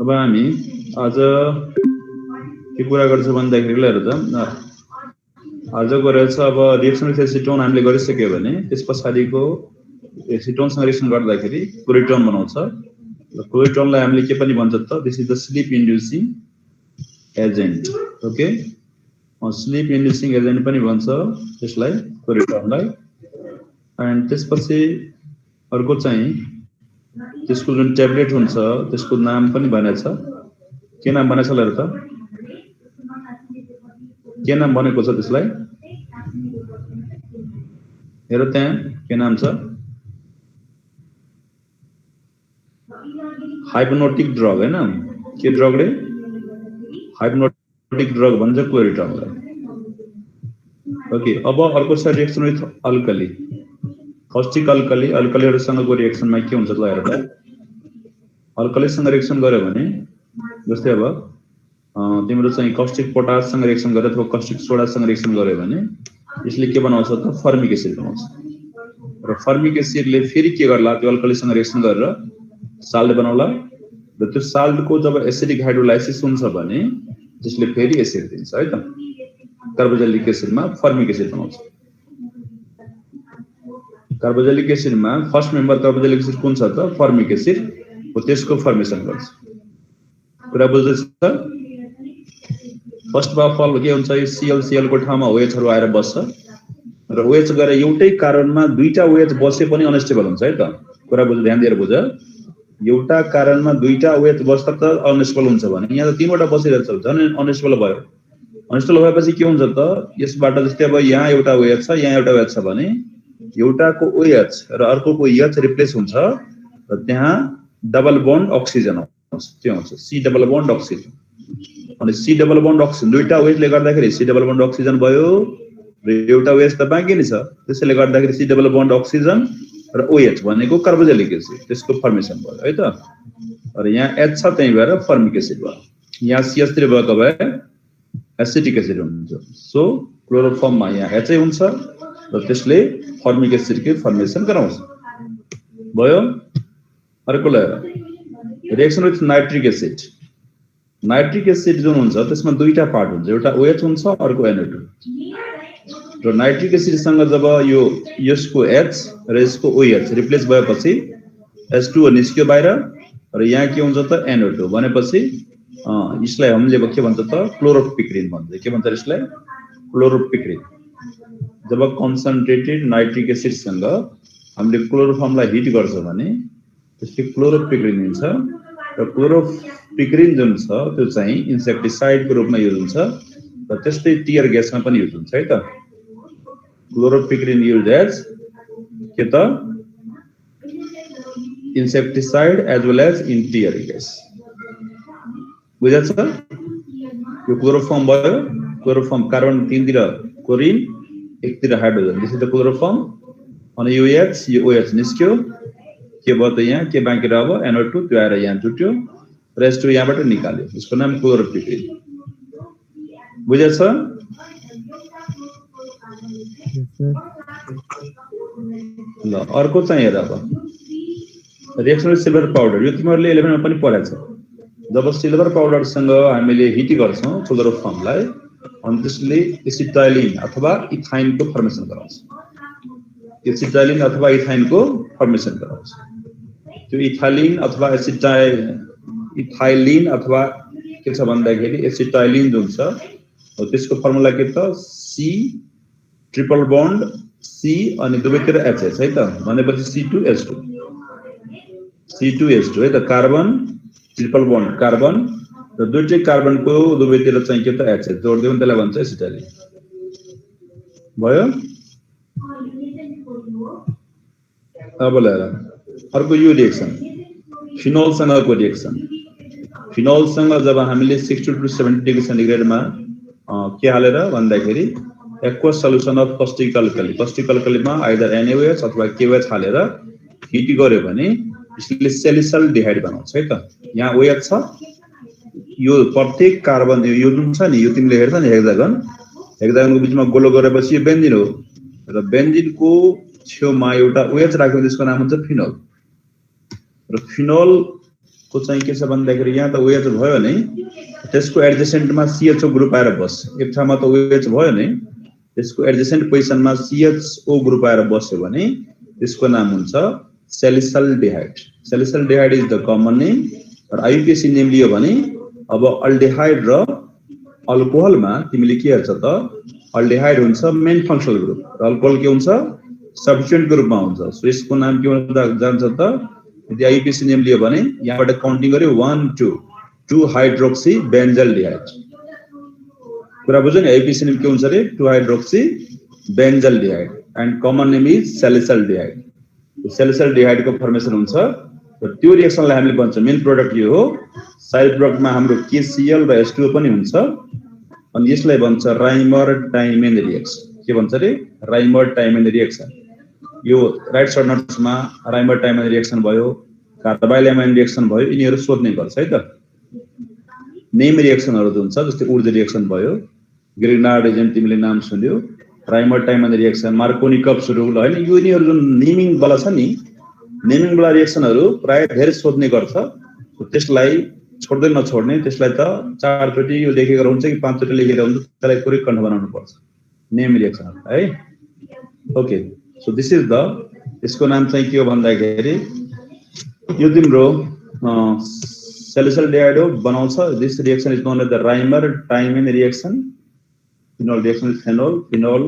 अब हामी आज के कुरा गर्छौं भन्दाखेरि हेर त आजको रहेछ अब रिएक्सन विथ एसिटोन हामीले गरिसक्यो भने त्यस पछाडिको एसिटोनसँग रिएक्सन गर्दाखेरि क्लोरिटोन बनाउँछ र क्लोरिटोनलाई हामीले के पनि भन्छ त this is the sleep inducing agent okay sleep inducing agent पनि भन्छ त्यसलाई क्लोरिटोनलाई एन्ड त्यसपछि अर्को चाहिँ त्यसको जुन ट्याब्लेट हुन्छ त्यसको नाम पनि भनेछ के नाम भनेछ ल त के नाम भनेको छ त्यसलाई हेर त्यहाँ के नाम छ हाइप्नोटिक ड्रग हैन के ड्रग रे हाइप्नोटिक ड्रग भन्छ क्लोरिटोनलाई ओके अब अर्को छ रिएक्सन विथ अल्कली कस्टिक अल्कलीहरुसँगको रिएक्सनमा के हुन्छ त हेर त अल्कलीसँग रिएक्सन गर्यो भने जस्तै अब तिम्रो चाहिँ कस्टिक पोटाससँग रिएक्सन गर्यो अथवा कस्टिक सोडासँग रिएक्सन गर्यो भने यसले के बनाउँछ त फर्मिक एसिड बनाउँछ र फर्मिक एसिडले फेरि के गर्ला त्यो अल्कलीसँग रिएक्सन गरेर साल्ट बनाउला र त्यो साल्टको जब एसिडिक हाइड्रोलाइसिस हुन्छ भने त्यसले फेरि एसिड दिन्छ है त कार्बोक्सिलिक एसिडमा फर्मिक एसिड बनाउँछ कार्बोक्सिलिक एसिडमा फर्स्ट मेम्बर कार्बोक्सिलिक एसिड कुन छ त फर्मिक एसिड हो त्यसको फर्मेसन गर्छ कुरा बुझ्दैछ फर्स्ट अफ अल के हुन्छ यो ClCl को ठाउँमा OH हरु आएर बस्छ र OH गरे एउटै कारणमा दुईटा OH बसे पनि अनस्टेबल हुन्छ है त कुरा बुझ ध्यान दिएर बुझ एउटा कारणमा दुईटा OH बस्दा त अनस्टेबल हुन्छ भने यहाँ त तीनवटा बसिरहेछ झन् अनस्टेबल भयो अनस्टेबल भएपछि के हुन्छ त यसबाट जस्तै अब यहाँ एउटा OH छ यहाँ एउटा OH छ भने एउटाको OH र अर्कोको H रिप्लेस हुन्छ र त्यहाँ डबल बन्ड अक्सिजन आउँछ त्यो हुन्छ C डबल बन्ड अक्सिजन अनि C डबल बन्ड अक्सिजन दुईटा OH ले गर्दाखेरि C डबल बन्ड अक्सिजन भयो र एउटा OH त बाँकी नै छ त्यसैले गर्दाखेरि C डबल बन्ड अक्सिजन र OH भनेको कार्बोक्सिलिक एसिड त्यसको फर्मेसन भयो है त र यहाँ H छ त्यही भएर फर्मिक एसिड भयो यहाँ CH3 भएको भए एसिटिक एसिड हुन्छ सो क्लोरोफर्ममा यहाँ H हुन्छ र त्यसले फर्मिक एसिडको फर्मेसन गराउँछ भयो अर्को ल रिएक्सन विथ नाइट्रिक एसिड जुन हुन्छ त्यसमा दुईटा पार्ट हुन्छ एउटा OH हुन्छ अर्को NO2 र नाइट्रिक एसिड सँग जब यो यसको H र यसको OH रिप्लेस भएपछि H2O निस्क्यो बाहिर र यहाँ के हुन्छ त NO2 भनेपछि यसलाई हामीले के भन्छ त क्लोरोपिक्रिन भन्छ के भन्छ यसलाई क्लोरोपिक्रिन जब कन्सन्ट्रेटेड नाइट्रिक एसिड सँग हामीले क्लोरोफर्मलाई हिट गर्छ भने त्यसले क्लोरोपिक्रिन दिन्छ र क्लोरोपिक्रिन जुन छ त्यो चाहिँ इन्सेक्टिसाइडको रूपमा युज हुन्छ र त्यस्तै टियर ग्यासमा पनि युज हुन्छ है त क्लोरोपिक्रिन युज एज के त insecticide as well as in tear gas बुझ्छ यो क्लोरोफर्म भयो क्लोरोफर्म कार्बन 3 तिर क्लोरिन एकतिर hydrogen this is the chloroform अनि यो H यो OH निस्क्यो के भयो त यहाँ के बाँकी रह्यो NO2 त्यो आएर यहाँ जुट्यो रेस्ट यहाँबाट निकाल्यो यसको नाम क्लोरोपिक्रिन बुझ्छ ल अर्को चाहिँ हेर अब रिएक्सन विथ सिल्भर पाउडर यो तिमीहरुले 11 मा पनि पढाएको छ जब सिल्भर पाउडर सँग हामीले हिट गर्छौं क्लोरोफर्मलाई अनि त्यसले एसिटाइलिन अथवा इथाइनको फर्मेसन गराउँछ एसिटाइलिन अथवा इथाइनको फर्मेसन गराउँछ त्यो इथाइलिन अथवा इथाइलिन अथवा के छ भन्दाखेरि एसिटाइलिन जुन छ त्यसको फर्मुला के त C ट्रिपल बन्ड C अनि दुवैतिर HH है त भनेपछि C2H2 है त कार्बन ट्रिपल बन्ड कार्बन र दुईटै कार्बनको दुवैतिर चाहिँ के त HH जोड दियौ त्यसलाई भन्छ एसिटाइलिन भयो अब ल अर्को यो रिएक्सन फिनोल सँगको रिएक्सन फिनोल सँग जब हामीले 60 to 70 डिग्री सेन्टिग्रेडमा के हालेर भन्दाखेरि एक्वस सल्युसन अफ कस्टिक अल्कलीमा आइदर NaOH अथवा KOH हालेर हिट गर्यो भने यसले सेलिसल डिहाइड बनाउँछ है त यहाँ OH छ यो प्रत्येक कार्बन यो जुन छ नि यो तिमीले हेर्छ नि हेक्सागनको बीचमा गोलो गरेपछि यो बेन्जिन हो र बेन्जिनको छेउमा एउटा OH राख्यो त्यसको नाम हुन्छ फिनोल र फिनोल को चाहिँ के छ भन्दाखेरि यहाँ त OH भयो नि त्यसको एडजेसेन्टमा CHO ग्रुप आएर बस्छ एक ठाउँमा त OH भयो नि त्यसको एडजेसेन्ट पोजिसनमा CHO ग्रुप आएर बस्यो भने त्यसको नाम हुन्छ सैलिसल्डिहाइड सैलिसल्डिहाइड इज द कमन नेम र आइयुपिएसी नेम लियो भने अब अल्डिहाइड र अल्कोहलमा तिमीले के हेर्छ त अल्डिहाइड हुन्छ मेन फंक्शनल ग्रुप र अल्कोहल के हुन्छ सब्स्टिट्युएन्ट ग्रुपमा हुन्छ सो यसको नाम के हुन्छ जान्छ त यदि आइयुपिएसी नेम लियो भने यहाँबाट काउन्टिङ गर्यो 1 2 हाइड्रोक्सी बेन्जल्डिहाइड कुरा बुझ्यो नि आइयुपिएसी नेम के हुन्छ रे 2 hydroxy benzaldehyde and common name is salicylaldehyde salicylaldehyde को फर्मेसन हुन्छ र त्यो रिएक्सनलाई हामीले भन्छ मेन प्रोडक्ट यो हो साइड प्रोडक्टमा हाम्रो KCl र H2O पनि हुन्छ अनि यसलाई भन्छ राइमर डाइमेन रिएक्सन के भन्छ रे राइमर डाइमेन रिएक्सन यो right side नोट्समा Rymer Tiemann reaction भयो कार्बाइलेमाइन रिएक्सन भयो यिनीहरु सोध्ने गर्छ है त नेम रिएक्सनहरु हुन्छ जस्तै ऊर्जा रिएक्सन भयो ग्रिग्नार्ड एजेन्ट तिमीले नाम सुन्यो राइमर डाइमेन रिएक्सन मार्कोनिकप्स रुल हैन यो यिनीहरु जुन नेमिङ वाला छ नि नेमिङ वाला रिएक्सनहरु प्राय धेरै सोध्ने गर्छ त्यसलाई छोड्दै नछोड्ने त्यसलाई त 4 चोटी यो लेखेको हुन्छ कि 5 चोटी लेखेर हुन्छ त्यसलाई पुरै कन्ठ बनाउनु पर्छ नेम रिएक्सन है okay so this is the यसको नाम चाहिँ के हो भन्दाखेरि यो तिम्रो सैलिसल्डिहाइड बनाउँछ this reaction is known as the Reimer Tiemann reaction phenol reaction phenol phenol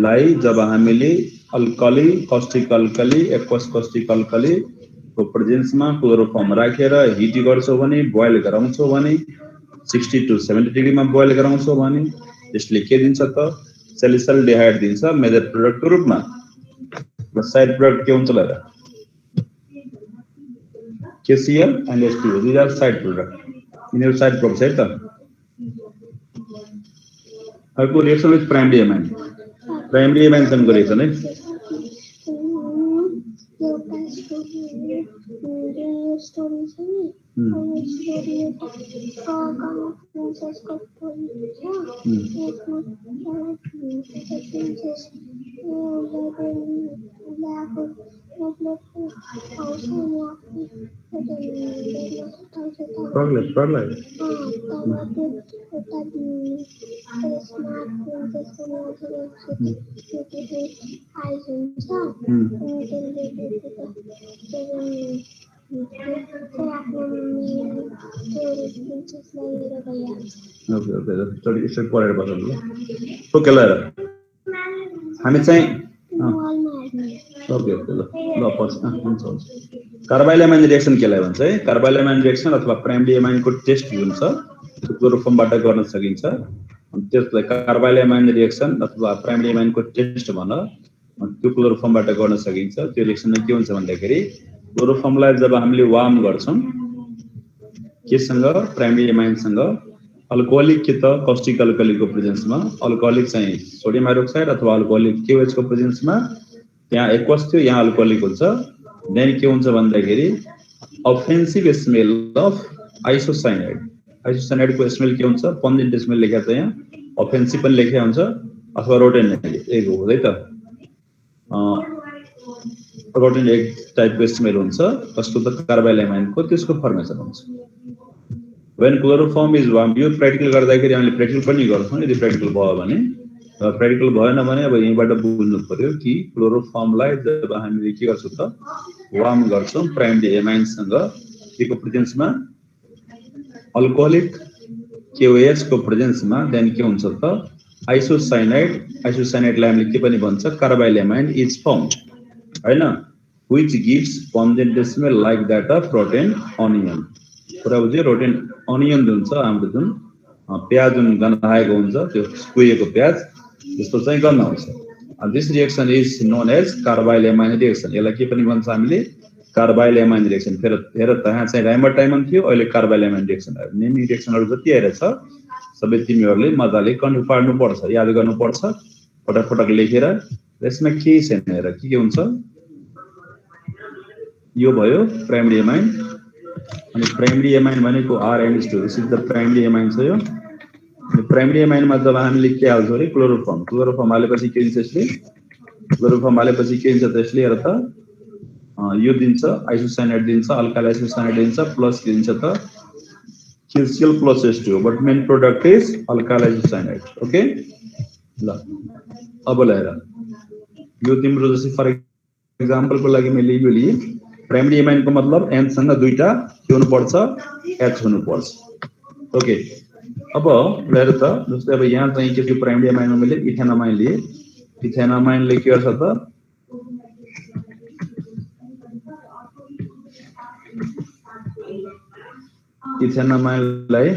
लाई जब हामीले alkali caustic alkali aqueous caustic alkali को प्रेजेन्समा क्लोरोफर्म राखेर हिट गर्छौ भने बोइल गराउँछौ भने 60 to 70 डिग्रीमा बोइल गराउँछौ भने त्यसले के दिन्छ त सैलिसल्डिहाइड दिन्छ मेजर प्रोडक्टको रूपमा र साइड प्रोडक्ट के हुन्छ ल KCl and H2O these are side product यिनीहरु साइड प्रोडक्ट है त अर्को रिएक्सन विथ प्राइमरी एमाइन सँगको रिएक्सन है ओके ल हामी चाहिँ ओके ओके ल पछि हुन्छ कार्बाइलेमाइन रिएक्सन केलाई भन्छ है कार्बाइलेमाइन रिएक्सन अथवा प्राइमरी एमाइन को टेस्ट जुन छ क्लोरोफर्मबाट गर्न सकिन्छ अनि त्यसलाई कार्बाइलेमाइन रिएक्सन अथवा प्राइमरी एमाइन को टेस्ट भन त्यो क्लोरोफर्मबाट गर्न सकिन्छ त्यो रिएक्सनमा के हुन्छ भन्दाखेरि क्लोरोफर्मलाई जब हामीले वार्म गर्छौं केसँग प्राइमरी एमाइन सँग अल्कोहलिक के त कस्टिक अल्कलीको प्रेजेन्समा अल्कोहलिक चाहिँ सोडियम हाइड्रोक्साइड अथवा अल्कोहलिक KOH को प्रेजेन्समा त्यहाँ एक्वस थियो यहाँ अल्कोहलिक हुन्छ देन के हुन्छ भन्दाखेरि अफेन्सिभ स्मेल अफ आइसोसाइनाइड को स्मेल के हुन्छ पन्जिन्ट स्मेल लेखेको छ यहाँ अफेन्सिभ पनि लेखेको हुन्छ अथवा रोटेन एक हो है त रोटेन एक टाइपको स्मेल हुन्छ जस्तो त कार्बाइलेमाइनको त्यसको फर्मेसन हुन्छ when chloroform is warm यो प्र्याक्टिकल गर्दाखेरि हामीले प्र्याक्टिकल पनि गर्छौं यदि प्र्याक्टिकल भयो भने प्र्याक्टिकल भएन भने अब यहीबाट बुझ्नु पर्यो कि क्लोरोफर्मलाई जब हामीले के गर्छौं त वार्म गर्छौं प्राइमरी एमाइन सँग के को प्रेजेन्समा अल्कोहलिक KOH को प्रेजेन्समा देन के हुन्छ त आइसोसाइनाइडलाई हामीले के पनि भन्छ कार्बाइलेमाइन इज फर्म्ड हैन which gives pungent smell like that of rotten onion कुरा बुझ्यो रोटेन अनियन जुन छ हाम्रो जुन प्याज जुन गन्हाएको हुन्छ त्यो कुहिएको प्याज त्यस्तो चाहिँ गन्ध आउँछ this reaction is known as carbylamine reaction यसलाई के पनि भन्छ हामीले कार्बाइलेमाइन रिएक्सन फेरि हेर त यहाँ चाहिँ राइमर डाइमेन थियो अहिले कार्बाइलेमाइन रिएक्सन आयो नेमिङ रिएक्सनहरु जति आइरहेछ सबै तिमीहरुले मजाले कन्फर्म पार्नु पर्छ याद गर्नु पर्छ पटक लेखेर यसमा के छैन हेर के हुन्छ यो भयो प्राइमरी एमाइन अनि प्राइमरी एमाइन भनेको RNH2 this is the primary amine छ यो प्राइमरी एमाइनमा जब हामीले के हाल्छौं रे क्लोरोफर्म हालेपछि के दिन्छ यसले क्लोरोफर्म हालेपछि के दिन्छ त्यसले हेर त यो दिन्छ आइसोसाइनाइड दिन्छ अल्काइल आइसोसाइनाइड दिन्छ प्लस दिन्छ त KCl plus H2 but main product is alkyl isocyanate okay ल अब हेर यो तिम्रो जस्तै फर एक्जाम्पल को लागि मैले यो लिए प्राइमरी एमाइन को मतलब N सँग दुईटा के हुनु पर्छ H हुनु पर्छ ओके अब हेर त जस्तै अब यहाँ चाहिँ के प्राइमरी एमाइनमा मैले इथेनामाइन लिए इथेनामाइनले के गर्छ त इथेनामाइनलाई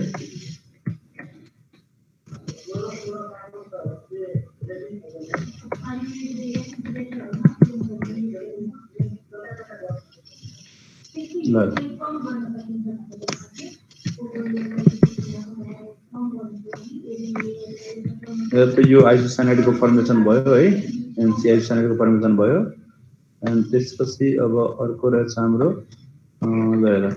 यो आइसोसाइनाइड को फर्मेसन भयो है एनसी आइसोसाइनाइड को फर्मेसन भयो अनि त्यसपछि अब अर्को रहेछ हाम्रो ल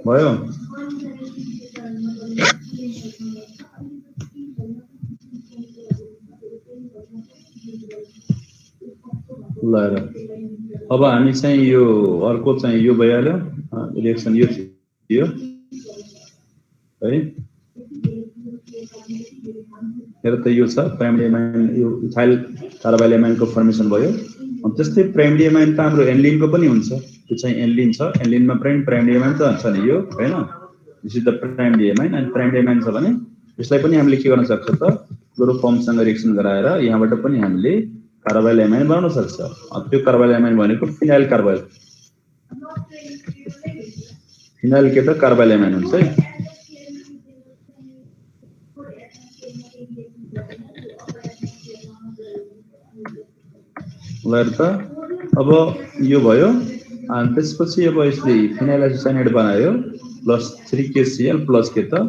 भयो ल अब हामी चाहिँ यो अर्को चाहिँ यो भइहाल्यो रिएक्सन यो थियो है हेर त यो छ प्राइमरी एमाइन यो इथाइल कार्बाइल एमाइनको फर्मेसन भयो अनि त्यस्तै प्राइमरी एमाइन त हाम्रो एनलिनको पनि हुन्छ त्यो चाहिँ एनलिन छ एनलिनमा प्राइमरी एमाइन त छ नि यो हैन this is the primary amine अनि प्राइमरी एमाइन छ भने यसलाई पनि हामीले के गर्न सक्छ त क्लोरोफर्मसँग रिएक्सन गराएर यहाँबाट पनि हामीले कार्बाइल एमाइन बनाउन सक्छ त्यो कार्बाइल एमाइन भनेको फिनाइल कार्बाइल फिनाइल के त कार्बाइल एमाइन हुन्छ है ल अब यो भयो अनि त्यसपछि अब यसले फिनाइल आइसोसाइनाइड बनायो प्लस 3KCl प्लस के त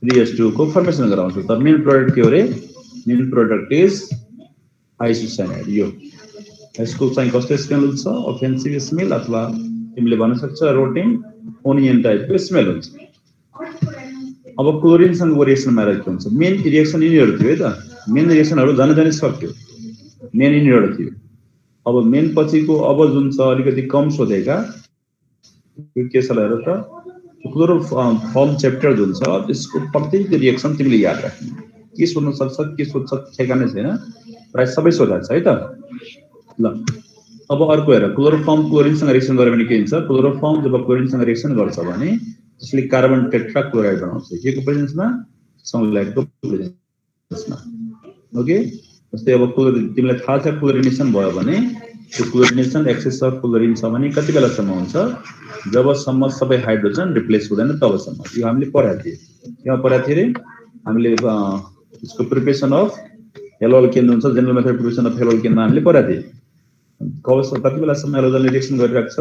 3H2 को फर्मेसन गराउँछ त मेन प्रोडक्ट के हो रे मेन प्रोडक्ट इज आइसोसाइनाइड यो यसको चाहिँ कस्तो स्मेल हुन्छ अफेन्सिभ स्मेल अथवा तिमीले भन्न सक्छ रोटिङ ओनियन टाइपको स्मेल हुन्छ अब क्लोरिन सँग रिएक्सनमा आएर के हुन्छ मेन रिएक्सन यिनीहरु थियो है त मेन रिएक्सनहरु जान सक्यो मेन यिनीहरु थियो अब मेन पछिको अब जुन छ अलिकति कम सोधेका के छ हेर त क्लोरोफर्म च्याप्टर जुन छ त्यसको प्रत्येक रिएक्सन तिमीले याद राख्नु के सोध्न सक्छ के सोध्छ ठेगानै छैन प्राय सबै सोधा छ है त ल अब अर्को हेर क्लोरोफर्म क्लोरिनसँग रिएक्सन गर्यो भने के हुन्छ क्लोरोफर्म जब क्लोरिनसँग रिएक्सन गर्छ भने त्यसले कार्बन टेट्राक्लोराइड बनाउँछ के को प्रेजेन्समा सनलाइटको प्रेजेन्समा ओके जस्तै अब तिमीलाई थाहा छ क्लोरिनेसन भयो भने त्यो क्लोरिनेसन एक्सेस अफ क्लोरिन छ भने कति बेलासम्म हुन्छ जबसम्म सबै हाइड्रोजन रिप्लेस हुँदैन तबसम्म यो हामीले पढाएको थियौ यहाँ पढाएको थिए रे हामीले यसको प्रिपरेसन अफ हेलो अल्केन हुन्छ general method preparation of halo अल्केनमा हामीले पढाएको थियौ कति बेलासम्म हाइड्रोजनले रिएक्सन गरिरहेको छ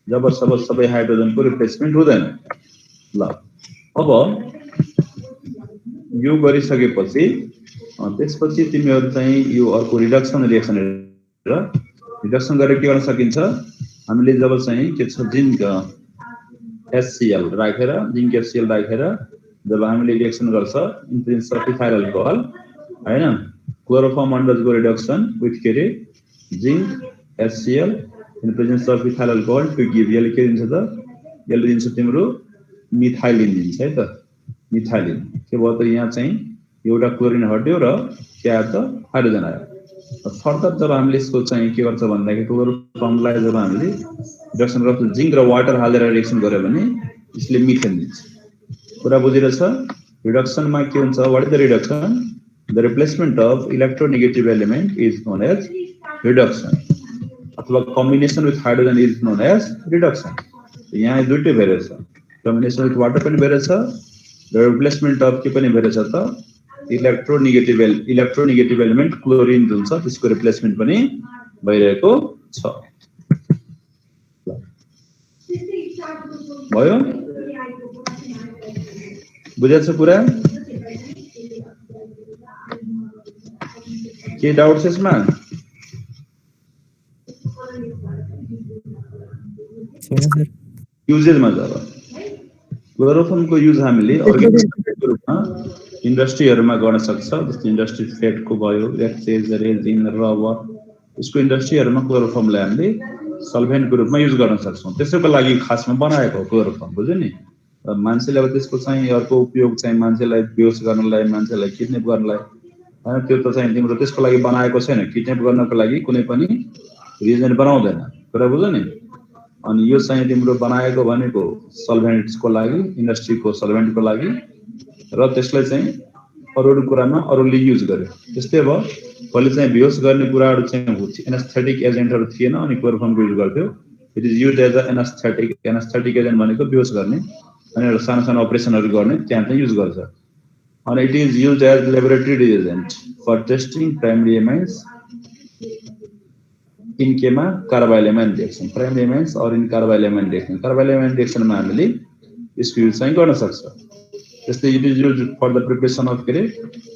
जबसम्म सबै हाइड्रोजनको रिप्लेसमेन्ट हुँदैन ल अब यो गरिसकेपछि त्यसपछि तिमीहरु चाहिँ यो अर्को रिडक्सन रिएक्सन र रिडक्सन गरेर के गर्न सकिन्छ हामीले जब चाहिँ के छ जिंक HCl राखेर जिंक HCl राखेर जब हामीले रिएक्सन गर्छ in presence of ethyl alcohol हैन क्लोरोफर्म अन्डरगो रिडक्सन विथ के रे zinc HCl in presence of ethyl alcohol to give यसले के दिन्छ त यसले दिन्छ तिम्रो मिथाइलिन दिन्छ है त मिथाइलिन के भयो त यहाँ चाहिँ एउटा क्लोरिन हट्यो र के आयो त हाइड्रोजन आयो फर्दर जब हामीले यसको चाहिँ के गर्छ भन्दाखेरि क्लोरोफर्मलाई जब हामीले रिडक्सन गर्छ जिंक र वाटर हालेर रिएक्सन गर्यो भने यसले मिथेन दिन्छ कुरा बुझिरहेछ रिडक्सनमा के हुन्छ what is the reduction the replacement of electronegative element is known as reduction अथवा combination with hydrogen is known as reduction यहाँ दुईटै भइरहेछ कम्बिनेसन विथ वाटर पनि भइरहेछ र रिप्लेसमेन्ट अफ के पनि भइरहेछ त इलेक्ट्रोनेगेटिभ एलिमेन्ट क्लोरिन जुन छ त्यसको रिप्लेसमेन्ट पनि भइरहेको छ भयो बुझेछ कुरा के डाउट छ यसमा युजेजमा जब क्लोरोफर्मको युज हामीले अर्ग्यानिक रूपमा इन्डस्ट्रीहरुमा गर्न सक्छ। जस्तै इन्डस्ट्री फेटको भयो, एक्सेज, रेजिन, रबर, यसको इन्डस्ट्रीहरुमा क्लोरोफर्मलाई हामीले सल्भेन्टको रूपमा युज गर्न सक्छौं। त्यसैको लागि खासमा बनाएको हो क्लोरोफर्म, बुझ्यो नि। मान्छेले अब त्यसको चाहिँ अर्को उपयोग चाहिँ मान्छेलाई बेहोस गर्नलाई, मान्छेलाई किडन्याप गर्नलाई हैन, त्यो त चाहिँ तिम्रो त्यसको लागि बनाएको छैन। किडन्याप गर्नको लागि कुनै पनि रिजन बनाउँदैन, कुरा बुझ्यो नि। अनि यो चाहिँ तिम्रो बनाएको भनेको सल्भेन्ट्सको लागि, इन्डस्ट्रीको सल्भेन्टको लागि, र त्यसलाई चाहिँ अरू कुरामा अरूले युज गर्यो। त्यस्तै अब पहिले चाहिँ बेहोस गर्ने कुराहरू चाहिँ एनास्थेटिक एजेन्टहरू थिएन, अनि क्लोरोफर्मको युज गर्थ्यो। It is use as a anaesthetic agent भनेको बेहोस गर्ने अनि एउटा सानो सानो अपरेसनहरू गर्ने, त्यहाँ चाहिँ युज गर्छ। अनि it is use as laboratory reagent for testing primary amines in केमा carbylamine reaction, primary amines or in carbylamine reaction. Carbylamine रिएक्सनमा हामीले यसको युज चाहिँ गर्न सक्छ। त्यस्तै it is use for the preparation of के अरे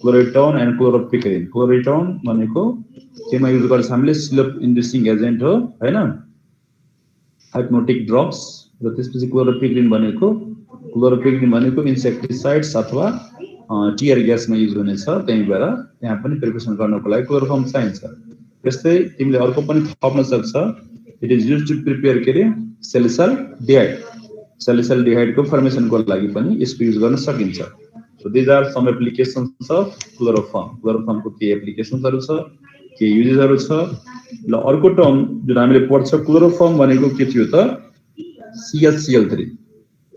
क्लोरेटोन एन्ड क्लोरोपिक्रिन। क्लोरेटोन भनेको केमा युज गर्छ हामीले, स्लिप इन्ड्युसिङ एजेन्ट हो हैन, हाइप्नोटिक ड्रग्स। र त्यसपछि क्लोरोपिक्रिन भनेको इन्सेक्टिसाइड्स अथवा टियर ग्यासमा युज हुनेछ। त्यही भएर त्यहाँ पनि प्रिपरेसन गर्नको लागि क्लोरोफर्म चाहिन्छ। त्यस्तै तिमीले अर्को पनि थप्न सक्छ, it is use to prepare के अरे सेलिसल्डिहाइड। सेलिसल्डिहाइडको फर्मेसनको लागि पनि यसको युज गर्न सकिन्छ। So these are some applications of chloroform. क्लोरोफर्मको के एप्लिकेशन्सहरू छ, के युजेसहरू छ। ल अर्को टर्म जुन हामीले पढ्छ, क्लोरोफर्म भनेको के थियो त, CHCl3।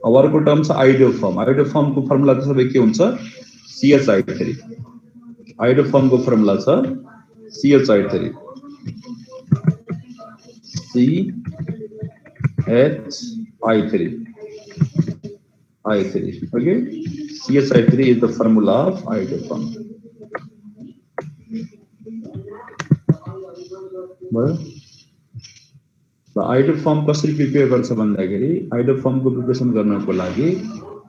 अब अर्को टर्म छ आइडोफर्म। आइडोफर्मको फर्मुला त सबै के हुन्छ, CHI3। आइडोफर्मको फर्मुला छ CHI3, CHI3, okay. CHI3 is the formula of iodoform. Iodoform कसरी प्रिपेयर गर्छ भन्दाखेरि, आइडोफर्मको प्रिपरेसन गर्नको लागि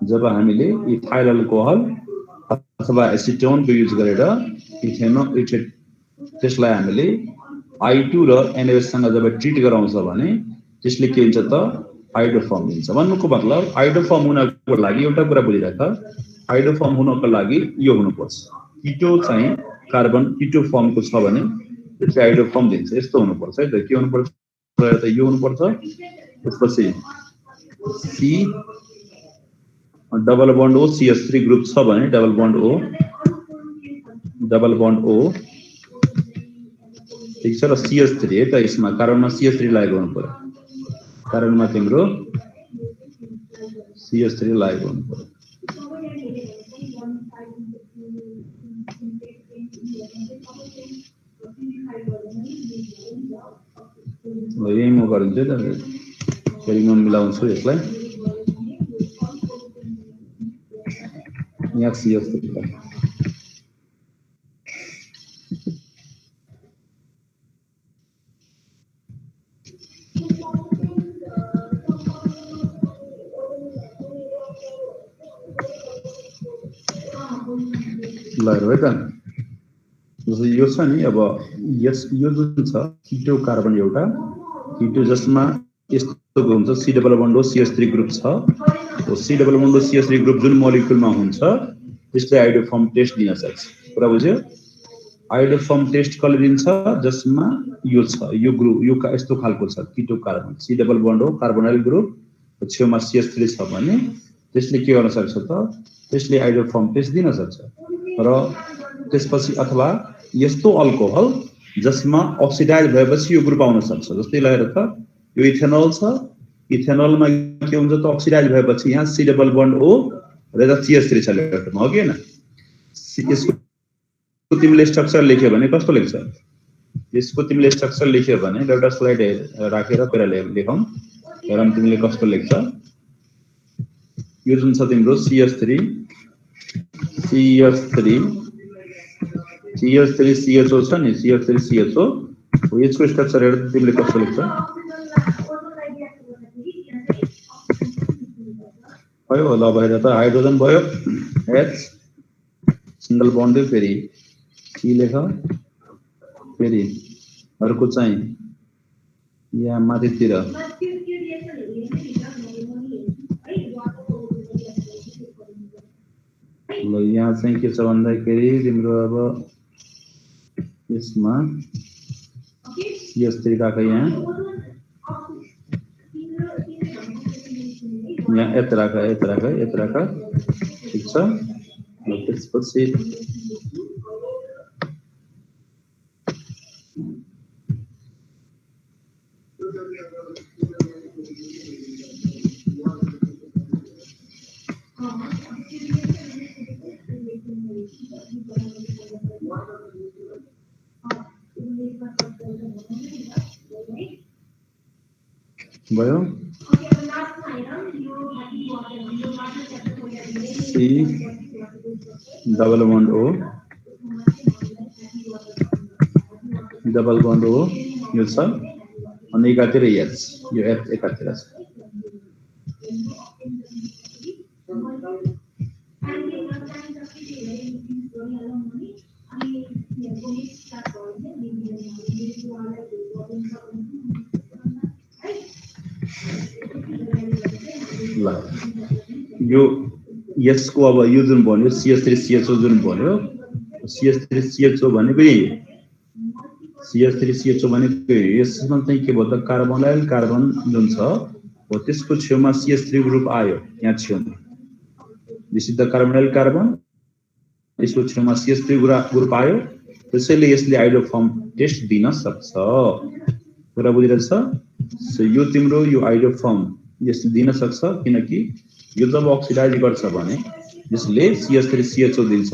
जब हामीले इथाइल अल्कोहल अथवा एसिटोनको युज गरेर त्यसलाई हामीले I2 र NaOH सँग जब ट्रिट गराउँछ भने त्यसले के हुन्छ त, आइडोफर्म दिन्छ। भन्नुको मतलब आइडोफर्म हुनको लागि एउटा कुरा बुझिराख, आइडोफर्म हुनको लागि यो हुनुपर्छ, किटो चाहिँ कार्बन किटो फर्मको छ भने त्यसले आइडोफर्म दिन्छ। यस्तो हुनुपर्छ है त। के हुनुपर्छ त, यो हुनुपर्छ। त्यसपछि C double bond O CH3 group छ भने डबल बन्ड O ठीक छ, र CH3 है त। यसमा कारणमा CH3 लागेको हुनु पर्यो, कारणमा तिम्रो CH3 लागेको हुनु पर्यो। यही म गरिदिन्छु त, फेरि म मिलाउँछु यसलाई। यहाँ CH3 ल है त। जस्तो यो छ नि, अब यो जुन छ किटो कार्बन, एउटा किटो जसमा यस्तो हुन्छ C double bond O CH3 group छ। C double bond O CH3 group जुन मोलिक्युलमा हुन्छ त्यसले आइडोफर्म टेस्ट दिन सक्छ, कुरा बुझ्यो। आइडोफर्म टेस्ट कसले दिन्छ, जसमा यो छ, यो ग्रुप यो यस्तो खालको छ किटो carbon, C double bond O carbonyl group, छेउमा CH3 छ भने त्यसले के गर्न सक्छ त, त्यसले आइडोफर्म टेस्ट दिन सक्छ। र त्यसपछि अथवा यस्तो अल्कोहल जसमा अक्सिडाइज भएपछि यो ग्रुप आउन सक्छ। जस्तै लगेर त यो इथेनोल छ, इथेनोलमा के हुन्छ त, अक्सिडाइज भएपछि यहाँ C डबल बन्ड O र CH3 छ लेफ्टमा, हो कि हैन। यसको तिमीले स्ट्रक्चर लेख्यो भने कस्तो लेख्छ, यसको तिमीले स्ट्रक्चर लेख्यो भने एउटा स्लाइड राखेर पहिला लेखौँ, हेरौँ तिमीले कस्तो लेख्छ। यो जुन छ तिम्रो CH3 CHO छ नि, CH3 CHO, यसको स्ट्रक्चर हेरेर तिमीले कस्तो लेख्छ। भयो ल, भएर त हाइड्रोजन भयो, H सिंगल बन्ड, फेरि C लेख, फेरि अर्को चाहिँ यहाँ माथितिर ल यहाँ चाहिँ के छ भन्दाखेरि तिम्रो अब यसमा यस्तै राख यहाँ यता राख ठिक छ। त्यसपछि भयो C double bond O double bond O यो छ अनि एकातिर H यो H एकातिर छ। ल यो यसको अब यो जुन भन्यो CH3CHO जुन भन्यो CH3CHO भनेको यही CH3CHO भनेको यसमा चाहिँ के भयो त कार्बोनाइल कार्बन जुन छ हो त्यसको छेउमा CH3 ग्रुप आयो यहाँ छेउमा this is the carbonyl carbon यसको छेउमा CH3 ग्रुप आयो त्यसैले यसले आइडोफर्म टेस्ट दिन सक्छ। कुरा बुझिरहेछ? सो यो तिम्रो यो आइडोफर्म यसले दिन सक्छ किनकि यो जब अक्सिडाइज गर्छ भने यसले CH3CHO दिन्छ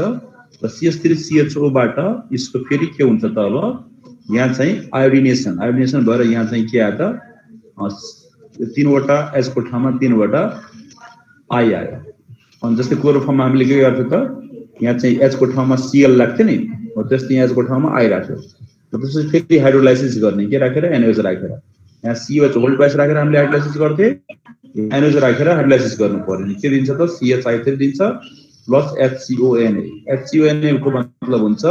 र CH3CHO बाट यसको फेरि के हुन्छ त अब यहाँ चाहिँ आयोडिनेसन भएर यहाँ चाहिँ के आयो त तीनवटा H को ठाउँमा तीनवटा I आयो। अनि जस्तै क्लोरोफर्ममा हामीले के गर्थ्यो त यहाँ चाहिँ H को ठाउँमा Cl लाग्थ्यो नि हो त्यस्तै यहाँ H को ठाउँमा I राख्यो त्यसपछि फेरि हाइड्रोलाइसिस गर्ने के राखेर NaOH राखेर यहाँ COH होल्ड ट्वाइस राखेर हामीले हाइड्रोलाइसिस गर्थे NaOH राखेर हाइड्रोलाइसिस गर्नु पर्यो के दिन्छ त CH3 दिन्छ प्लस HCONA को मतलब हुन्छ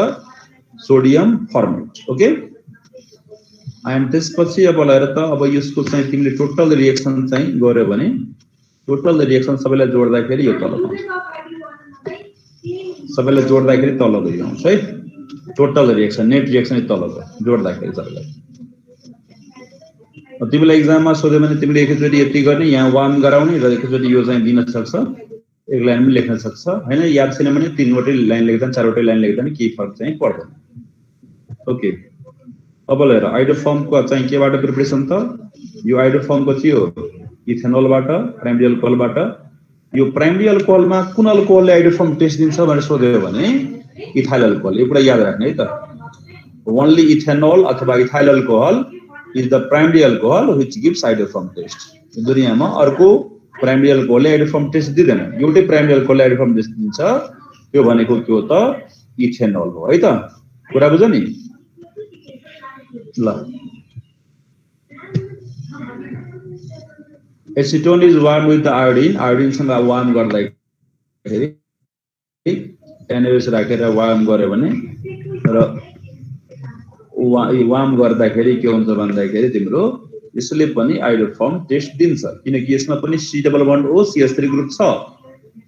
सोडियम फर्मेट। ओके एन्ड त्यसपछि अब हेर त अब यसको चाहिँ तिमीले टोटल रिएक्सन चाहिँ गर्यो भने टोटल रिएक्सन सबैलाई जोड्दाखेरि यो तल आउँछ सबैलाई जोड्दाखेरि तल गयो आउँछ है टोटल रिएक्सन नेट रिएक्सन तल जोड्दाखेरि सबैलाई। तिमीलाई एक्जाममा सोध्यो भने तिमीले एकैचोटि यति गर्ने यहाँ 1 गराउने र एकैचोटि यो चाहिँ दिन सक्छ एक लाइनमा लेख्न सक्छ हैन याद छैन भने तीनवटै लाइन लेख्दा चारवटै लाइन लेख्दा नि केही फरक चाहिँ पर्दैन। ओके अब हेर आइडोफर्म को चाहिँ केबाट प्रिपरेसन त यो आइडोफर्म को थियो इथेनोलबाट प्राइमरी अल्कोहलबाट यो प्राइमरी अल्कोहलमा कुन अल्कोहलले आइडोफर्म टेस्ट दिन्छ भनेर सोध्यो भने इथाइल अल्कोहल यो कुरा याद राख्ने है त ओन्ली इथेनोल अथवा ethyl alcohol is the primary alcohol which gives iodoform test. दुनियामा अर्को प्राइमरी अल्कोहलले आइडोफर्म टेस्ट दिदैन एउटै प्राइमरी अल्कोहलले आइडोफर्म टेस्ट दिन्छ त्यो भनेको के हो त इथेनोल हो है त कुरा बुझ्यो नि। ल acetone is warm with the iodine सँग वार्म गर्दाखेरि NaOH राखेर वार्म गर्यो भने र वार्म गर्दाखेरि के हुन्छ भन्दाखेरि तिम्रो यसले पनि आइडोफर्म टेस्ट दिन्छ किनकि यसमा पनि C double bond O CH3 group छ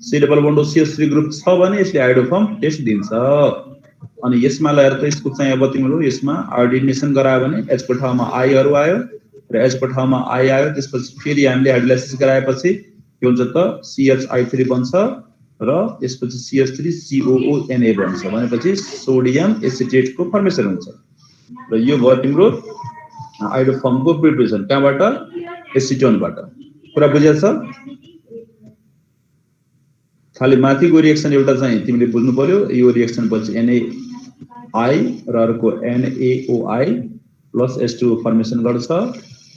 C double bond O CH3 group छ भने यसले आइडोफर्म टेस्ट दिन्छ। अनि यसमा लगाएर त यसको चाहिँ अब तिम्रो यसमा आयोडिनेसन गरायो भने H को ठाउँमा I हरू आयो र H को ठाउँमा I आयो त्यसपछि फेरि हामीले हाइड्रोलाइसिस गराएपछि के हुन्छ त CHI3 बन्छ र त्यसपछि CH3COONA बन्छ भनेपछि सोडियम एसिटेट को फर्मेसन हुन्छ र यो भयो तिम्रो आइडोफर्म को प्रिपरेसन कहाँबाट एसिटोनबाट। कुरा बुझेछ? खाली माथिको रिएक्सन एउटा चाहिँ तिमीले बुझ्नु पर्यो यो रिएक्सन पछि NaI र अर्को NaOI प्लस H2O फर्मेसन गर्छ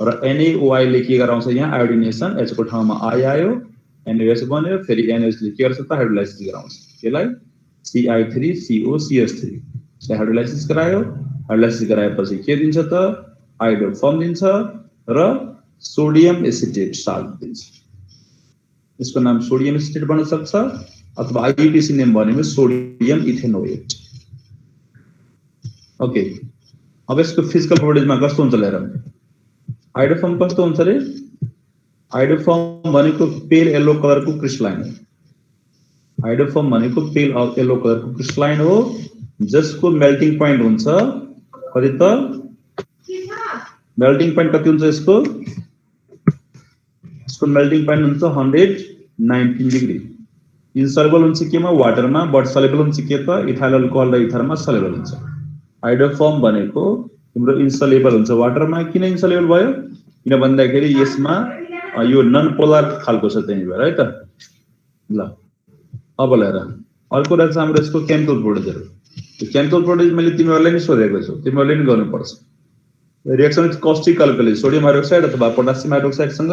र NaOI ले के गराउँछ यहाँ आयोडिनेसन H को ठाउँमा I आयो NaOH बन्यो फेरि NaOH ले के गर्छ त हाइड्रोलाइसिस गराउँछ त्यसलाई CI3COCH3 हाइड्रोलाइसिस गरायो हाइड्रोलाइसिस गराएपछि के दिन्छ त आइडोफर्म दिन्छ र सोडियम एसिटेट साल्ट दिन्छ यसको नाम सोडियम एसिटेट बन्न सक्छ अथवा IUPAC नेम भनेको सोडियम इथेनोएट। ओके अब यसको फिजिकल प्रोपर्टिजमा कस्तो हुन्छ हेरौँ आइडोफर्म कस्तो हुन्छ रे आइडोफर्म भनेको पेल येलो कलरको क्रिस्टलाइन हो हाइड्रोफर्म भनेको पेल येलो कलरको क्रिस्टलाइन हो जसको मेल्टिङ पोइन्ट हुन्छ कति त मेल्टिङ पोइन्ट कति हुन्छ यसको मेल्टिङ पोइन्ट हुन्छ 119 डिग्री इनसल्युबल हुन्छ केमा वाटरमा बट सल्युबल हुन्छ के त इथाइल अल्कोहल र इथरमा सल्युबल हुन्छ हाइड्रोफर्म भनेको तिम्रो इनसल्युबल हुन्छ वाटरमा किन इनसल्युबल भयो किन भन्दाखेरि यसमा यो नन पोलर खालको छ त्यही भएर है त ल अब हेर अर्को रहेछ हाम्रो यसको केमिकल प्रोड्युसर त्यो केमिकल प्रोड्युस मैले तिमीहरूलाई नै सोधेको छु तिमीहरूले नै गर्नुपर्छ reaction with caustic alkali sodium hydroxide अथवा पोटासियम हाइड्रोक्साइडसँग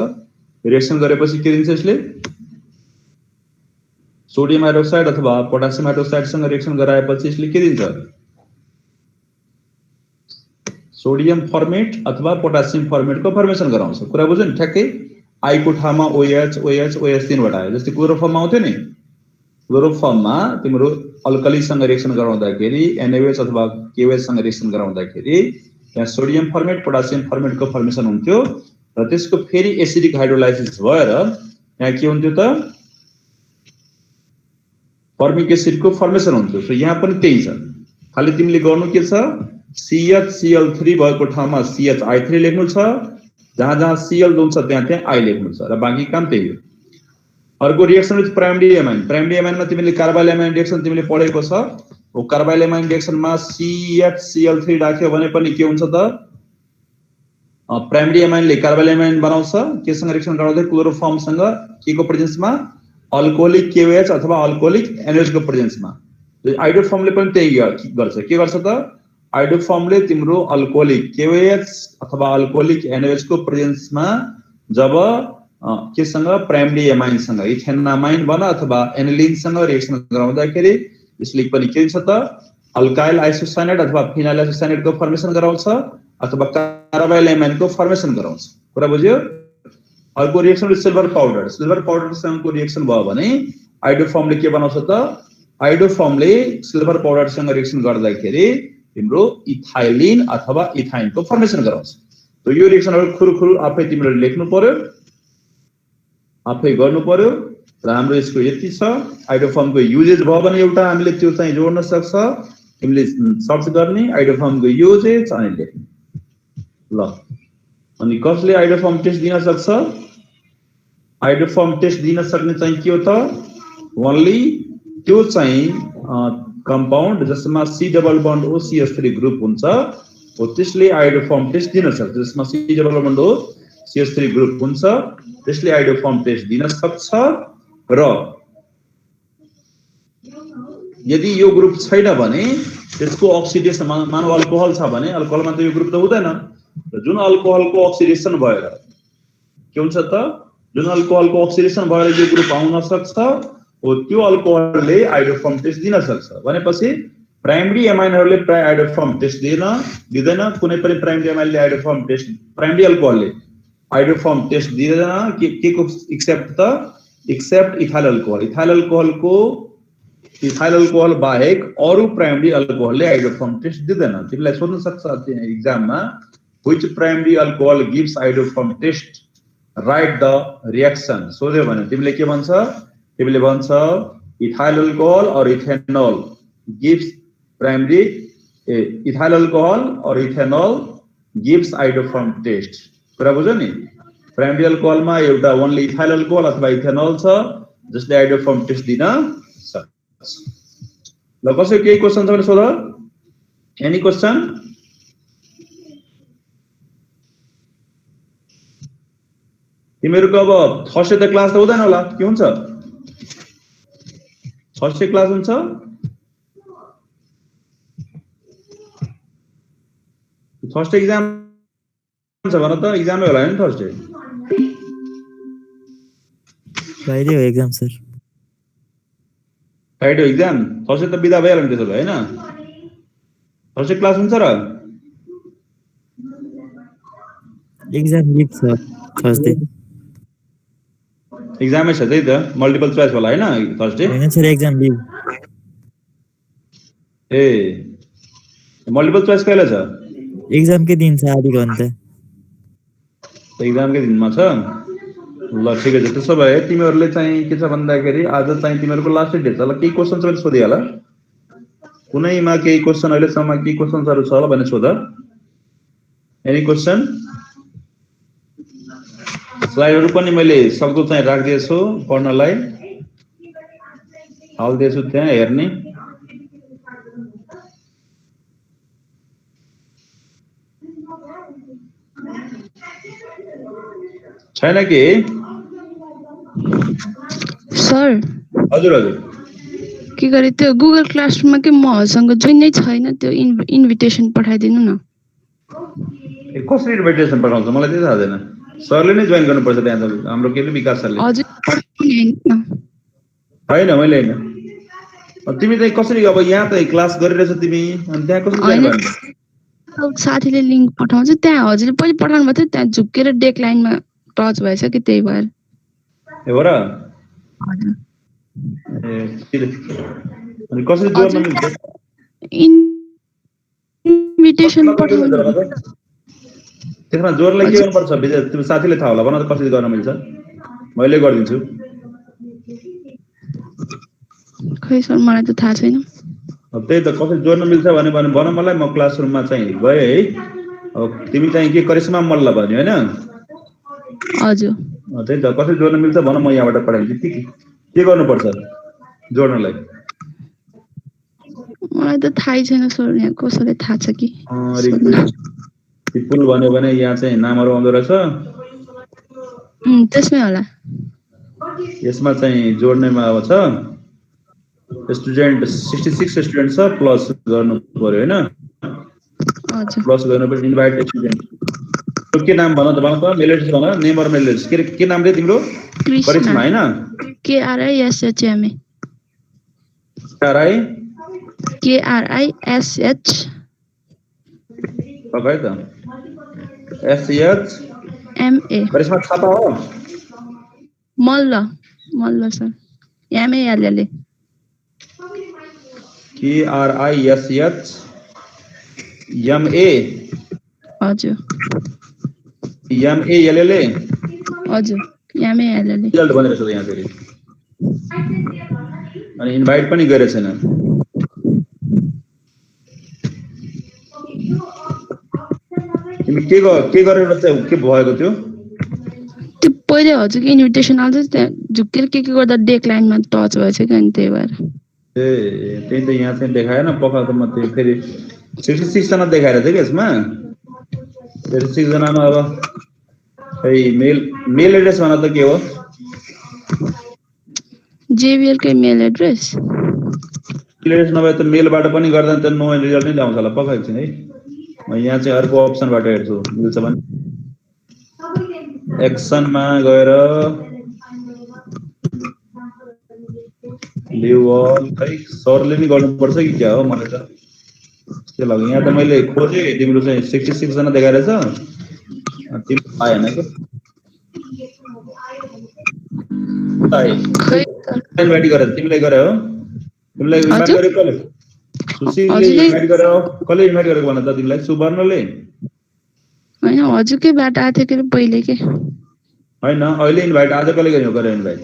रिएक्सन गरेपछि के दिन्छ यसले सोडियम हाइड्रोक्साइड अथवा पोटासियम हाइड्रोक्साइडसँग रिएक्सन गराएपछि यसले के दिन्छ सोडियम फर्मेट अथवा पोटासियम फर्मेटको फर्मेसन गराउँछ कुरा बुझ्यो नि ठ्याक्कै आई को ठाउँमा OH OH OH तीनवटा आयो जस्तै क्लोरोफर्ममा आउँथ्यो नि क्लोरोफर्ममा तिम्रो अल्कलीसँग रिएक्सन गराउँदाखेरि NaOH अथवा KOH सँग रिएक्सन गराउँदाखेरि यहाँ सोडियम फर्मेट पोटासियम फर्मेटको फर्मेसन हुन्थ्यो र त्यसको फेरि एसिडिक हाइड्रोलाइसिस भएर यहाँ के हुन्थ्यो त फर्मिक एसिडको फर्मेसन हुन्थ्यो सो यहाँ पनि त्यही छ खाली तिमीले गर्नु के छ CHCl3 भएको ठाउँमा CHI3 लेख्नु छ जहाँ जहाँ Cl हुन्छ त्यहाँ I लेख्नु छ र बाँकी काम त्यही हो अर्को रिएक्सन विथ प्राइमरी एमाइनमा तिमीले कार्बाइल एमाइन रिएक्सन तिमीले पढेको छ ओ कार्बाइल एमाइन रिएक्सनमा CHCl3 राख्यो भने पनि के हुन्छ त प्राइमरी एमाइनले कार्बाइल एमाइन बनाउँछ केसँग रिएक्सन गराउँदै क्लोरोफर्मसँग के को प्रेजेन्समा अल्कोहोलिक KOH अथवा अल्कोहोलिक NaOH को प्रेजेन्समा हाइड्रोफर्मले पनि त्यही गर्छ के गर्छ त हाइड्रोफर्मले तिम्रो अल्कोहोलिक KOH अथवा अल्कोहोलिक NaOH को प्रेजेन्समा जब केसँग प्राइमरी एमाइनसँग इथेनामाइन बन अथवा एनिलिनसँग रिएक्सन गराउँदाखेरि यसले पनि के हुन्छ त अल्काइल आइसोसाइनेट अथवा फिनाइल आइसोसाइनेटको फर्मेसन गराउँछ अथवा कार्बाइल एमाइनको फर्मेसन गराउँछ कुरा बुझ्यो अर्को रिएक्सन विथ सिल्भर पाउडरसँगको रिएक्सन भयो भने हाइड्रोफर्मले के बनाउँछ त हाइड्रोफर्मले सिल्भर पाउडरसँग रिएक्सन गर्दाखेरि तिम्रो इथाइलिन अथवा इथाइनको फर्मेसन गराउँछ त यो रिएक्सनहरु खुरुखुरु आफै तिमीले लेख्नु पर्यो आफै गर्नु पर्यो र हाम्रो यसको यति छ हाइड्रोफर्मको युजेज भयो भने एउटा हामीले त्यो चाहिँ जोड्न सक्छ तिमीले सर्च गर्ने हाइड्रोफर्मको युजेज अनि लेख्ने ल अनि कसले हाइड्रोफर्म टेस्ट दिन सक्छ हाइड्रोफर्म टेस्ट दिन सक्ने चाहिँ के हो त ओन्ली त्यो चाहिँ कम्पाउन्ड जसमा C double bond O CH3 group हुन्छ हो त्यसले हाइड्रोफर्म टेस्ट दिन सक्छ जसमा C double bond O CH3 group हुन्छ त्यसले हाइड्रोफर्म टेस्ट दिन सक्छ र यदि यो ग्रुप छैन भने त्यसको अक्सिडेसन मानव अल्कोहल छ भने अल्कोहलमा त यो ग्रुप त हुँदैन र जुन अल्कोहलको अक्सिडेसन भएर के हुन्छ त जुन अल्कोहलको अक्सिडेसन भएर यो ग्रुप आउन सक्छ हो त्यो अल्कोहलले हाइड्रोफर्म टेस्ट दिन सक्छ भनेपछि प्राइमरी एमाइनहरुले प्राय हाइड्रोफर्म टेस्ट दिदैन कुनै पनि प्राइमरी एमाइनले हाइड्रोफर्म टेस्ट प्राइमरी अल्कोहलले हाइड्रोफर्म टेस्ट दिदैन के को एक्सेप्ट इथाइल अल्कोहल बाहेक अरु प्राइमरी अल्कोहलले हाइड्रोफर्म टेस्ट दिदैन तिमीलाई सोध्न सक्छ एक्जाममा which primary alcohol gives iodoform test write the reaction सोध्यो भने तिमीले के भन्छ तिमीले भन्छ ethyl alcohol or ethanol gives primary ethyl alcohol or ethanol gives iodoform test कुरा बुझ्यो नि प्राइमरी अल्कोहलमा एउटा ओन्ली इथाइल अल्कोहल अथवा इथेनॉल छ जसले हाइड्रोफर्म टेस्ट दिन सक्छ ल कसै केही क्वेशन छ भने सोध एनी क्वेशन तिमीहरुको अब थर्सडे त क्लास त हुँदैन होला के हुन्छ थर्सडे क्लास हुन्छ थर्सडे एक्जाम छ भन त एक्जामै होला हैन थर्सडे फ्राइडे हो exam sir Friday exam Thursday त बिदा भइहाल्यो नि त्यसो भए हैन थर्सडे क्लास हुन्छ र एक्जाम लिभ छ थर्सडे एक्जामै छ त्यही त मल्टिपल चोइस होला हैन थर्सडे हैन सर एक्जाम लिभ ए मल्टिपल चोइस कहिले छ एक्जाम के दिन छ आधी घण्टा एक्जाम के दिनमा छ ल ठिकै छ। त्यसो भए तिमीहरूले चाहिँ के छ भन्दाखेरि आज चाहिँ तिमीहरूको लास्ट डे छ। ल केही क्वेसन छ भने सोधिहाल। कुनैमा केही क्वेसन अहिलेसम्म केही क्वेसन्सहरू छ होला भने सोध। Any question? स्लाइडहरू पनि मैले सक्दो चाहिँ राखिदिएछु पढ्नलाई, हालिदिएछु त्यहाँ हेर्ने। छैन कि सर? हजुर हजुर। के गरे त्यो गुगल क्लासरुममा के मसँग जोइन नै छैन, त्यो इन्भिटेसन पठाइदिनु न। कसरी इन्भिटेसन पठाउँछ मलाई त्यही थाहा छैन। सरले नै जोइन गर्नुपर्छ त्यहाँ त, हाम्रो के विकास सरले। हजुर पठाउने हैन? होइन मैले होइन। तिमी चाहिँ कसरी अब यहाँ त क्लास गरिरहेछ तिमी अनि त्यहाँ कसरी जोइन गर्ने? साथीले लिङ्क पठाउँछ त्यहाँ। हजुरले पहिले पठाउनु भएको थियो, त्यहाँ झुकेर डेक लाइनमा टच भएछ कि त्यही भएर। ए हो र? हजुर। अनि कसरी जोड्न मिल्छ? इन्भिटेसन पठाउनु। त्यसमा जोड्नलाई के गर्नुपर्छ? तिमी साथीले थाहा होला, भन त कसरी गर्न मिल्छ? मैले गरिदिन्छु। खै सर मलाई त थाहा छैन। त्यही त कसरी जोड्न मिल्छ भने भन मलाई। म क्लासरुममा चाहिँ गएँ है। अब तिमी चाहिँ के करिश्मा मल्ल भन्यो होइन? हजुर। त्यही त कसरी जोड्न मिल्छ भन, म यहाँबाट पठाइदिन्छु। के गर्नुपर्छ जोड्नलाई? मलाई त थाहै छैन सर, यहाँ कसैलाई थाहा छ कि? पुल भन्यो भने यहाँ चाहिँ नामहरू आउँदो रहेछ। त्यसमै होला। यसमा चाहिँ जोड्नेमा अब छ स्टुडेन्ट 66 स्टुडेन्ट छ, प्लस गर्नु पर्यो होइन? हजुर। प्लस गर्नु पर्यो इन्भाइट स्टुडेन्ट। के नाम भन त, भन त मेल एड्रेस भन, नेम र मेल एड्रेस। के नाम रे तिम्रो? करिश्मा हैन? KRISHMA। KRISH पकाइ त SHMA। करिश्मा थापा हो? मल्ल सर। MALL। KRISHMA। हजुर। MALLA। हजुर MALL। रिजल्ट भनेर छ यहाँ फेरि। अनि इन्भाइट पनि गरेको छैन। तिमी के गरेर चाहिँ के भएको त्यो? त्यो पहिले हजुरको इन्भिटेसन आउँछ, त्यहाँ झुकेर के गर्दा डेक लाइनमा टच भएछ कि, अनि त्यही भएर। ए त्यही त यहाँ चाहिँ देखाएन पकाएको। म त्यो फेरि 66 जना देखाएर थियो कि यसमा। 66 जनामा अब खै मेल एड्रेस भन त के हो? JBL कै मेल एड्रेस? मेल एड्रेस नभए त मेलबाट पनि गर्दा त नो रिजल्ट नै ल्याउँछ होला। पकाएको छैन है। म यहाँ चाहिँ अर्को अप्सनबाट हेर्छु मिल्छ भने। एक्सनमा गएर ल्याउ खै सरले नि गर्नुपर्छ कि क्या हो? मलाई त त्यस्तो लाग्यो। यहाँ त मैले खोजेँ, तिम्रो चाहिँ 66 जना देखाएर छ, तिम्रो आएन के? इन्भाइट गरेर तिमीलाई गरे हो? तिमीलाई इन्भाइट गरेको कसले? सुशीलले इन्भाइट गर्यो। कसले इन्भाइट गरेको भन त तिमीलाई? सुवर्णले? हैन हजुरकै बाट आएको थियो के पहिले के? हैन अहिले इन्भाइट आज कसले गर्यो इन्भाइट?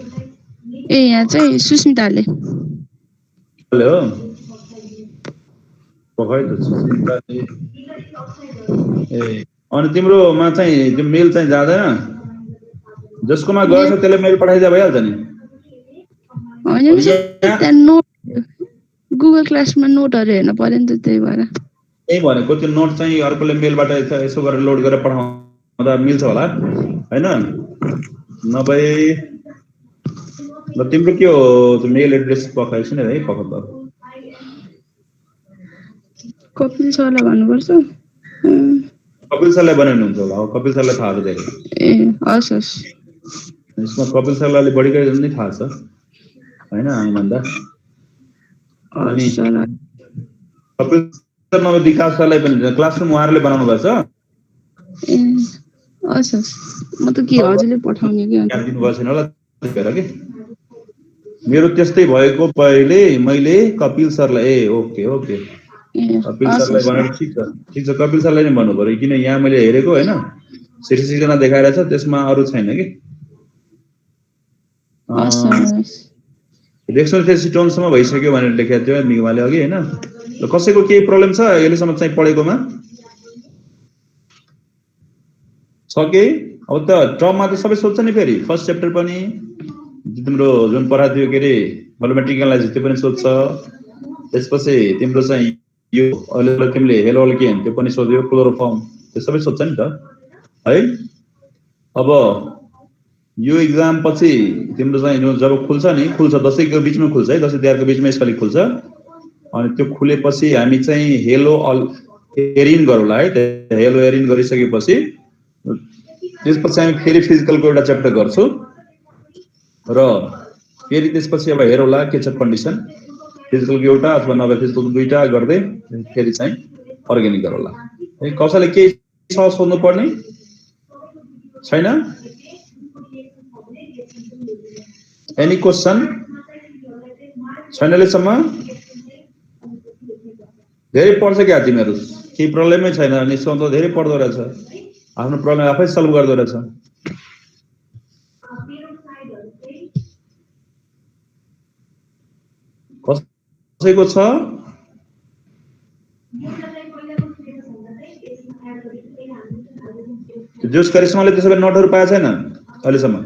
ए यहाँ चाहिँ सुस्मिताले। कसले हो? पकाइ त सुस्मिताले। ए अनि तिम्रोमा चाहिँ त्यो मेल चाहिँ जाँदैन? जसकोमा गएछ त्यसले मेल पठाइदिए भइहाल्छ नि। हैन त्यहाँ नोट गुगल क्लासमा नोटहरु हेर्न पर्यो नि त, त्यही भएर। त्यही भनेको त्यो नोट चाहिँ अर्कोले मेलबाट यसो गरेर लोड गरेर पठाउँदा मिल्छ होला हैन? नभए ल तिम्रो के हो त्यो मेल एड्रेस पकाइछ नि है? पकाउ त। कपिल सरलाई भन्नुपर्छ। कपिल सरलाई बनाउनु हुन्छ होला। कपिल सरलाई थाहा छ धेरै। ए हस् हस्। यसमा कपिल सरलाई बढी गरी नै थाहा छ हैन हामीभन्दा। अनि कपिल सर नभए विकास सरलाई पनि क्लासरुम उहाँहरूले बनाउनु भएको छ। ए हस् हस्। म त के हजुरले पठाउने कि यहाँ दिनु भएको छैन होला त्यही भएर के। मेरो त्यस्तै भएको पहिले मैले कपिल सरलाई ओके ओके कपिल सरलाई भनेर ठिक छ कपिल सरलाई नै भन्नु पर्यो। किन यहाँ मैले हेरेको हैन 66 जना देखाइरहेछ, त्यसमा अरू छैन कि। हस् सर डेक्समेथासोन भइसक्यो भनेर लेखेको थियो निगमाले अघि हैन। ल कसैको केही प्रब्लम छ अहिलेसम्म चाहिँ पढेकोमा छ के? अब त टर्ममा त सबै सोध्छ नि फेरि फर्स्ट च्याप्टर पनि तिम्रो जुन पढाएको थियो के रे भोल्युमेट्रिक एनालाइसिस त्यो पनि सोध्छ। त्यसपछि तिम्रो चाहिँ यो अहिले तिमीले हेलो अल्केन त्यो पनि सोध्यो क्लोरोफर्म त्यो सबै सोध्छ नि त है। अब यो एक्जाम पछि तिम्रो चाहिँ जब खुल्छ नि खुल्छ दशैंको बीचमा खुल्छ है, दशैं तिहारको बीचमा यसपालि खुल्छ। अनि त्यो खुलेपछि हामी चाहिँ हेलो एरिन गरौँला है। हेलो एरिन गरिसकेपछि त्यसपछि हामी फेरि फिजिकलको एउटा च्याप्टर गर्छौँ र फेरि त्यसपछि अब हेरौँला के छ कन्डिसन फिजिकलको एउटा अथवा नभए फिजिकलको दुईटा गर्दै फेरि चाहिँ अर्ग्यानिक गरौँला है। कसैले केही छ सोध्नु पर्ने छैन? एनी क्वेसन छैन अहिलेसम्म? धेरै पढ्छ क्या तिमीहरू? केही प्रब्लमै छैन? निश्चय त धेरै पढ्दो रहेछ, आफ्नो प्रब्लम आफै सल्भ गर्दो रहेछ। कसैको छ? जोस करिश्माले त्यसो भए नोटहरू पाएको छैन अहिलेसम्म?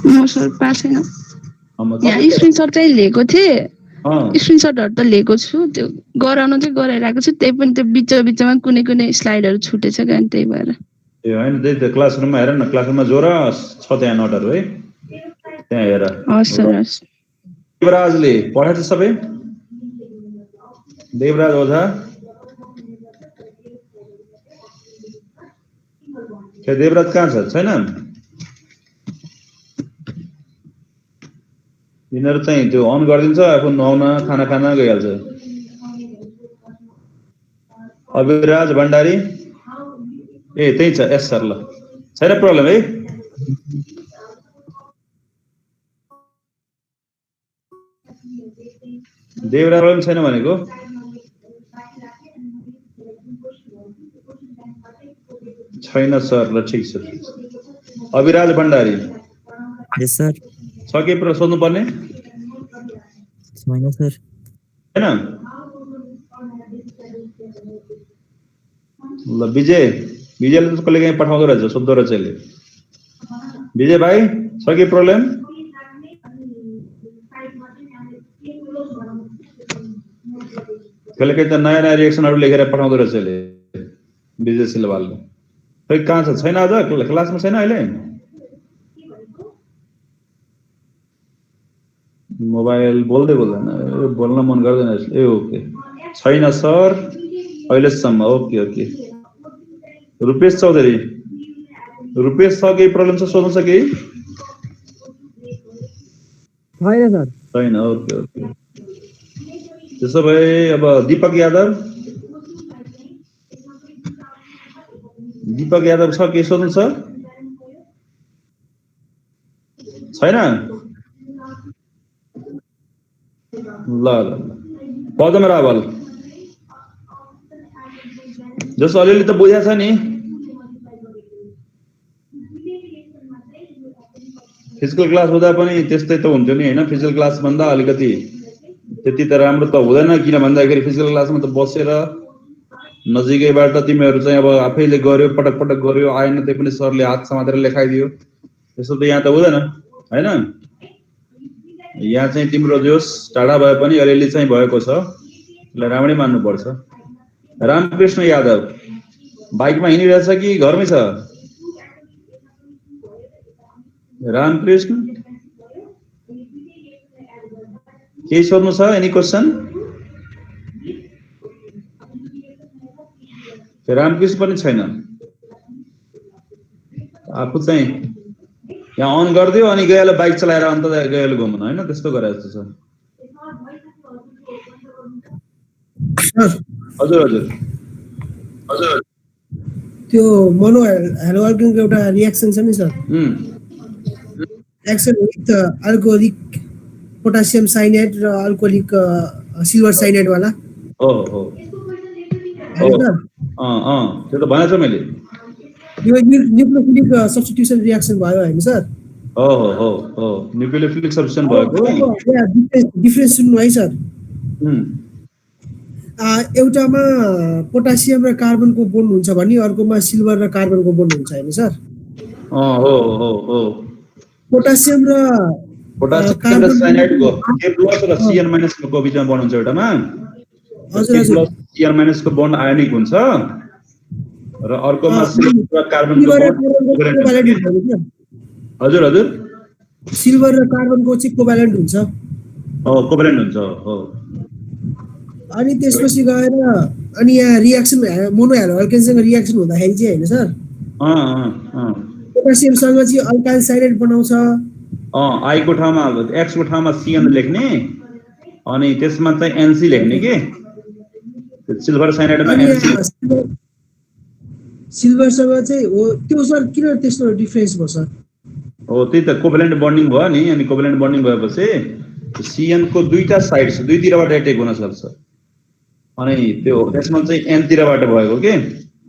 म सर पाएको छैन। यहाँ स्क्रिनसट चाहिँ लिएको थिएँ, स्क्रिनसटहरू त लिएको छु, त्यो गराउन चाहिँ गराइरहेको छु। त्यही पनि त्यो बिचमा कुनै कुनै स्लाइडहरू छुटेछ क्या त्यही भएर। ए हैन त्यही त क्लासरुममा हेर न, क्लासरुममा जोर छ त्यहाँ नोटहरू है, त्यहाँ हेर। हस् सर हस्। देवराजले पढाएको छ सबै? देवराज ओझा के देवराज कहाँ छ? छैन? यिनीहरू चाहिँ त्यो अन गरिदिन्छ आफू नुहाउन खाना खान गइहाल्छ। अभिराज भण्डारी ए त्यही छ एस सर। ल छैन प्रब्लम है? देवराज प्रब्लम छैन भनेको? छैन सर। ल ठिक छ। अभिराज भण्डारी यस सर। छ के सोध्नु पर्ने? छैन सर। हैन? ल विजय, विजयले त कहिले काहीँ पठाउँदो रहेछ, सोध्दो रहेछ यसले। विजय भाइ छ के प्रब्लम? कहिले काहीँ त नयाँ नयाँ रिएक्सनहरू लेखेर पठाउँदो रहेछ यसले विजय सिलवालले। खै कहाँ छ? छैन आज क्लासमा? छैन अहिले? मोबाइल बोल्दै बोल्दैन, बोल्न मन गर्दैन ए ओके छैन सर अहिलेसम्म। Okay okay. रुपेश चौधरी, रुपेश छ केही प्रब्लम छ सोध्नु छ केही? छैन सर। छैन। Okay okay. त्यसो भए अब दीपक यादव, दीपक यादव छ केही सोध्नु छ? छैन? ल ल पदम रावल जस्तो अलिअलि त बुझाएको छ नि? फिजिकल क्लास हुँदा पनि त्यस्तै त हुन्थ्यो नि हैन? फिजिकल क्लास भन्दा अलिकति त्यति त राम्रो त हुँदैन, किन भन्दाखेरि फिजिकल क्लासमा त बसेर नजिकैबाट तिमीहरू चाहिँ अब आफैले गर्यो, पटक पटक गर्यो, आएन त्यही पनि सरले हात समातेर लेखाइदियो, त्यसो त यहाँ त हुँदैन हैन? यहाँ चाहिँ तिम्रो जोस टाढा भए पनि अलिअलि चाहिँ भएको छ, त्यसलाई राम्रै मान्नुपर्छ। रामकृष्ण यादव बाइकमा हिँडिरहेछ कि घरमै छ? रामकृष्ण केही सोध्नु छ? Any question? रामकृष्ण पनि छैन। आफू चाहिँ यहाँ अन गरिदियो अनि गइहाल्यो बाइक चलाएर, अन्त गइहाल्यो घुम्न हैन? त्यस्तो गरे जस्तो छ। हजुर हजुर हजुर त्यो मोनो हेलो अल्केनको एउटा रिएक्सन छ नि sir, action with alcoholic potassium cyanide र अल्कोहोलिक सिल्भर साइनाइड वाला। हो हो त्यो त भनेछ मैले। यो न्यूक्लियोफिलिक सब्स्टिट्युसन रिएक्सन भयो हैन सर? हो हो हो हो न्यूक्लियोफिलिक सब्स्टिट्युसन भएको डिफरेन्स सुन्नु है सर? हुँ एउटामा पोटासियम र कार्बनको बोन्ड हुन्छ भने अर्कोमा सिल्भर र कार्बनको बोन्ड हुन्छ हैन सर? हो हो हो पोटासियम र पोटासियम र साइनाइडको K+ र Cn- को बीचमा बोन्ड हुन्छ एउटामा। हजुर हजुर Cn- को बोन्ड आयोनिक हुन्छ र अर्कोमा सिल्भर र कार्बनको बोन्ड हजुर हजुर सिल्भर र कार्बनको चाहिँ कोभ्यालेन्ट हुन्छ। हो कोभ्यालेन्ट हुन्छ हो। अनि त्यसपछि गएर अनि यहाँ रिएक्सन मोनो हेलो अल्केनसँग रिएक्सन हुँदाखेरि चाहिँ हैन सर? पोटासियमसँग चाहिँ अल्काइल साइनाइड बनाउँछ। आई को ठाउँमा एक्स को ठाउँमा Cn लेख्ने अनि त्यसमा चाहिँ NC लेख्ने के सिल्भर साइनाइडमा NC सिल्भरसँग चाहिँ हो त्यो सर किन त्यस्तो डिफरेन्स भयो सर? हो त्यही त कोभ्यालेन्ट बन्डिङ भयो नि। अनि कोभ्यालेन्ट बन्डिङ भएपछि Cn को दुईटा साइड छ, दुईतिरबाट एटेक हुन सक्छ। अनि त्यो त्यसमा चाहिँ N तिरबाट भएको के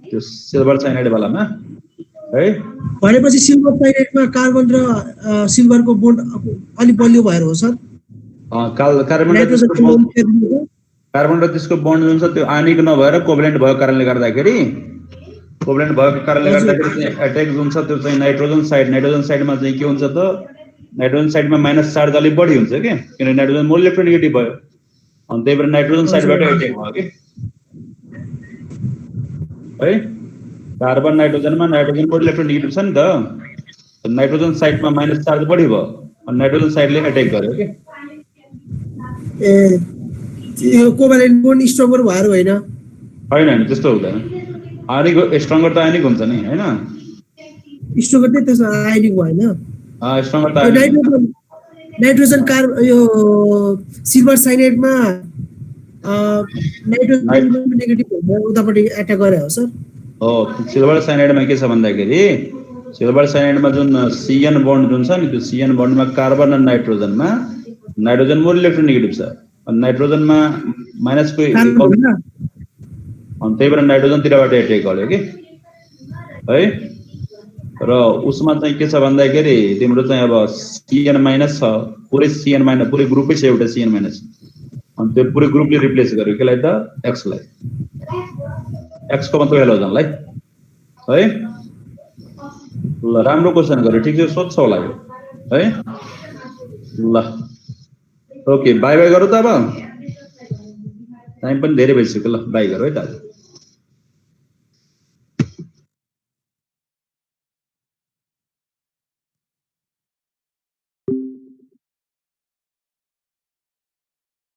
त्यो सिल्भर साइनाइड वालामा है। भनेपछि सिल्भर साइनाइडमा कार्बन र सिल्भरको बोन्ड अलि बलियो भएर हो सर? कार्बन र त्यसको बोन्ड जुन छ त्यो आयनिक नभएर कोभ्यालेन्ट भएको कारणले गर्दाखेरि चाहिँ एटेक जुन छ त्यो चाहिँ नाइट्रोजन साइडमा चाहिँ के हुन्छ त नाइट्रोजन साइडमा माइनस चार्ज अलिक बढी हुन्छ के किनभने नाइट्रोजन मोल इलेक्ट्रोनेगेटिभ भयो। अनि त्यही भएर नाइट्रोजन साइडबाट एटेक भयो के है। कार्बन नाइट्रोजनमा नाइट्रोजन मोल इलेक्ट्रोनेगेटिभ छ नि त, नाइट्रोजन साइडमा माइनस चार्ज बढी भयो अनि नाइट्रोजन साइडले एटेक गर्यो के। यो कोभ्यालेन्ट बोन्ड स्ट्रङ्गर भएर होइन? होइन त्यस्तो हुँदैन। आयनिक स्ट्रङ्गर त आयनिक हुन्छ नि हैन? स्ट्रङ्गर चाहिँ त्यसमा आयनिक भएन। स्ट्रङ्गर त नाइट्रोजन यो सिल्भर साइनाइडमा नाइट्रोजन नेगेटिभ उतापट्टि एट्याक गरे हो सर? हो सिल्भर साइनाइडमा के छ भन्दाखेरि सिल्भर साइनाइडमा जुन Cn बोन्ड जुन छ नि त्यो Cn बोन्डमा कार्बन र नाइट्रोजनमा नाइट्रोजन मोल इलेक्ट्रोनेगेटिभ छ अनि नाइट्रोजनमा माइनसको अनि त्यही भएर नाइट्रोजनतिरबाट एटेक गर्यो कि है। र उसमा चाहिँ के छ भन्दाखेरि तिम्रो चाहिँ अब Cn- छ पुरै Cn- पुरै ग्रुपै छ एउटा Cn- अनि त्यो पुरै ग्रुपले रिप्लेस गर्यो केलाई त एक्सलाई, एक्सको मतलब हेलोजनलाई है। ल राम्रो क्वेसन गर्यो, ठिक छ सोध्छ होला यो है। ल ओके बाई बाई गरौँ त अब टाइम पनि धेरै भइसक्यो। ल बाई गरौँ है त।